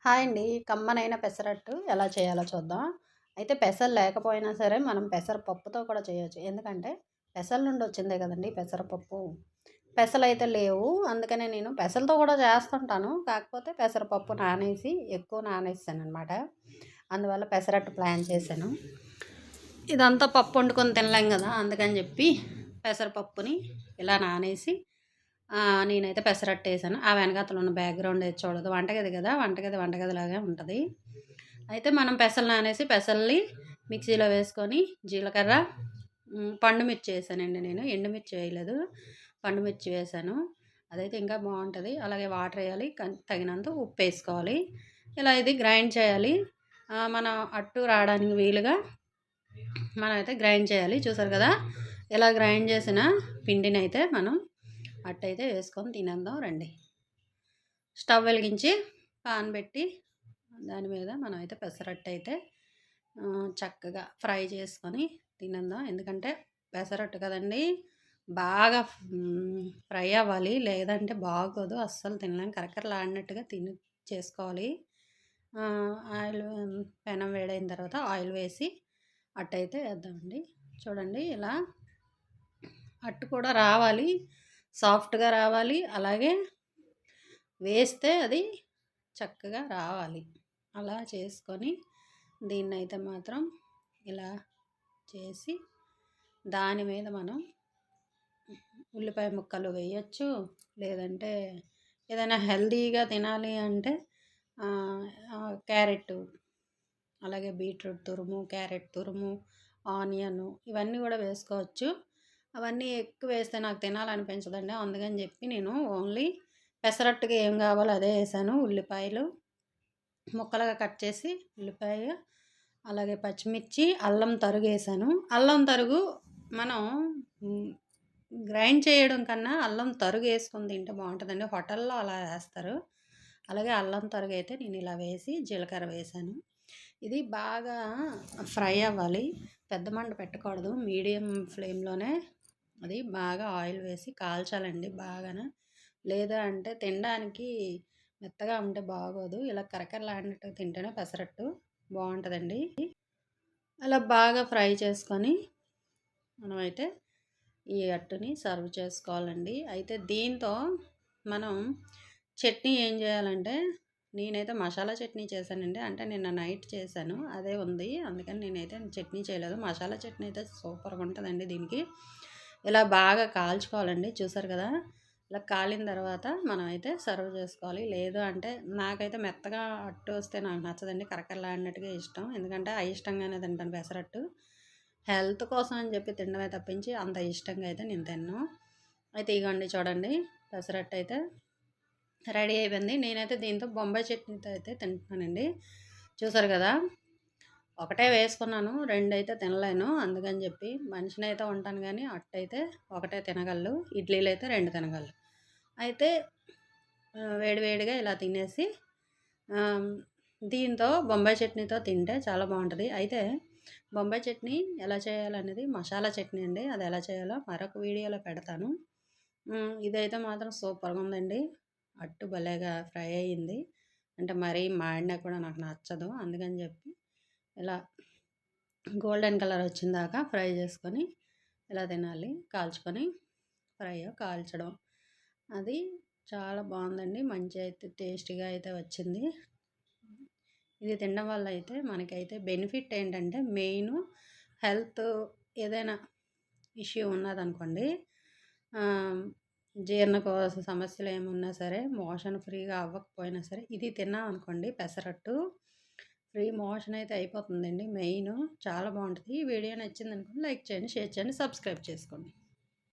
Hi అండి. కమ్మనైన పెసరట్టు ఎలా చేయాలో చూద్దాం. అయితే పెసలు లేకపోయినా సరే మనం పెసరపప్పుతో కూడా చేయొచ్చు. ఎందుకంటే పెసల నుండి వచ్చిందే కదండీ పెసరపప్పు. పెసలైతే లేవు. అందుకనే నేను పెసలతో కూడా చేస్తుంటాను. కాకపోతే పెసరపప్పు నానేసి ఎక్కువ నానేసాననమాట. అందువల్ల పెసరట్టు ప్లాన్ చేశాను. ఇదంతా పప్పు వండుకొని తినలేం కదా! అందుకని చెప్పి పెసరపప్పుని ఇలా నానేసి నేనైతే పెసరట్టేసాను. ఆ వెనకాతల ఉన్న బ్యాక్‌గ్రౌండ్ ఏది చూడదు. వంటగది కదా! వంటగదిలాగే ఉంటది. అయితే మనం పెసలు నానేసి పెసల్ని మిక్సీలో వేసుకొని జీలకర్ర, పండుమిర్చి ఏసానండి నేను. ఎండుమిర్చి వేయలేదు. పండుమిర్చి వేసాను. అదైతే ఇంకా బావుంటది. అలాగే వాటర్ ఎయాలి. తగినంత ఉప్పేసుకోవాలి. ఇలా ఇది గ్రైండ్ చేయాలి. మన అట్టు రావడానికి వీలుగా మనమైతే గ్రైండ్ చేయాలి. చూసారు కదా! ఇలా గ్రైండ్ చేసిన పిండినైతే మనం అట్టయితే వేసుకొని తినేద్దాం రండి. స్టవ్ వెలిగించి పాన్ పెట్టి దాని మీద మనం అయితే పెసరట్టు అయితే చక్కగా ఫ్రై చేసుకొని తినేద్దాం. ఎందుకంటే పెసరట్టు కదండి, బాగా ఫ్రై అవ్వాలి. లేదంటే బాగోదు, అస్సలు తినలేం. కరకరలాడినట్టుగా చేసుకోవాలి. ఆయిల్ పెనం వేడైన తర్వాత ఆయిల్ వేసి అట్టయితే వేద్దామండి. చూడండి ఇలా అట్టు కూడా రావాలి, సాఫ్ట్‌గా రావాలి. అలాగే వేస్తే అది చక్కగా రావాలి. అలా చేసుకొని దీన్నైతే మాత్రం ఇలా చేసి దాని మీద మనం ఉల్లిపాయ ముక్కలు వేయొచ్చు. లేదంటే ఏదైనా హెల్తీగా తినాలి అంటే క్యారెట్టు, అలాగే బీట్రూట్ తురుము, క్యారెట్ తురుము, ఆనియను ఇవన్నీ కూడా వేసుకోవచ్చు. అవన్నీ ఎక్కువ వేస్తే నాకు తినాలనిపించదండి. అందుకని చెప్పి నేను ఓన్లీ పెసరట్టుకి ఏం కావాలో అదే వేసాను. ఉల్లిపాయలు ముక్కలుగా కట్ చేసి ఉల్లిపాయ, అలాగే పచ్చిమిర్చి, అల్లం తరుగు వేసాను. అల్లం తరుగు మనం గ్రైండ్ చేయడం కన్నా అల్లం తరుగు వేసుకొని తింటే బాగుంటుందండి. హోటల్లో అలా వేస్తారు. అలాగే అల్లం తరుగు అయితే నేను ఇలా వేసి జీలకర్ర వేసాను. ఇది బాగా ఫ్రై అవ్వాలి. పెద్ద మంట పెట్టకూడదు. మీడియం ఫ్లేమ్లోనే అది బాగా ఆయిల్ వేసి కాల్చాలండి బాగానే. లేదా అంటే తినడానికి మెత్తగా ఉంటే బాగోదు. ఇలా కరకరలాడినట్టు తింటేనే పెసరట్టు బాగుంటుందండి. అలా బాగా ఫ్రై చేసుకొని మనమైతే ఈ అట్టుని సర్వ్ చేసుకోవాలండి. అయితే దీంతో మనం చట్నీ ఏం చేయాలంటే, నేనైతే మసాలా చట్నీ చేశానండి. అంటే నిన్న నైట్ చేశాను, అదే ఉంది. అందుకని నేనైతే చట్నీ చేయలేదు. మసాలా చట్నీ అయితే సూపర్గా ఉంటుందండి దీనికి. ఇలా బాగా కాల్చుకోవాలండి. చూసారు కదా! ఇలా కాలిన తర్వాత మనం అయితే సర్వ్ చేసుకోవాలి. లేదు అంటే నాకైతే మెత్తగా అట్టు వస్తే నాకు నచ్చదండి. కరకరలాడినట్టుగా ఇష్టం. ఎందుకంటే అయిష్టంగానే తింటాను పెసరట్టు. హెల్త్ కోసం అని చెప్పి తినడమే తప్పించి అంత ఇష్టంగా అయితే నేను తినను. అయితే ఇగోండి చూడండి, పెసరట్టు అయితే రెడీ అయిపోయింది. నేనైతే దీంతో బొంబాయి చట్నీతో అయితే తింటున్నానండి. చూసారు కదా! ఒకటే వేసుకున్నాను, 2 అయితే తినలేను. అందుకని చెప్పి మనిషినైతే ఉంటాను కానీ అట్టయితే ఒకటే తినగలను. ఇడ్లీలు అయితే 2 తినగలను. అయితే వేడివేడిగా ఇలా తినేసి దీంతో బొంబాయి చట్నీతో తింటే చాలా బాగుంటుంది. అయితే బొంబాయి చట్నీ ఎలా చేయాలనేది మసాలా చట్నీ అండి. అది ఎలా చేయాలో మరొక వీడియోలో పెడతాను. ఇదైతే మాత్రం సూపర్గా ఉందండి. అట్టు భలేగా ఫ్రై అయ్యింది. అంటే మరీ మాడినా కూడా నాకు నచ్చదు. అందుకని చెప్పి ఇలా గోల్డెన్ కలర్ వచ్చిన దాకా ఫ్రై చేసుకొని ఇలా తినాలి. కాల్చుకొని కాల్చడం అది చాలా బాగుందండి. మంచి అయితే టేస్టీగా అయితే వచ్చింది. ఇది తినడం వల్ల అయితే మనకైతే బెనిఫిట్ ఏంటంటే, మెయిన్ హెల్త్ ఏదైనా ఇష్యూ ఉన్నదనుకోండి, జీర్ణకోశ సమస్యలు ఏమున్నా సరే, మోషన్ ఫ్రీగా అవ్వకపోయినా సరే ఇది తిన్నాం అనుకోండి పెసరట్టు, ఫ్రీ మోషన్ అయితే అయిపోతుందండి. మెయిన్ చాలా బాగుంటుంది. ఈ వీడియో నచ్చిందనుకోండి లైక్ చేయండి, షేర్ చేయండి, సబ్స్క్రైబ్ చేసుకోండి.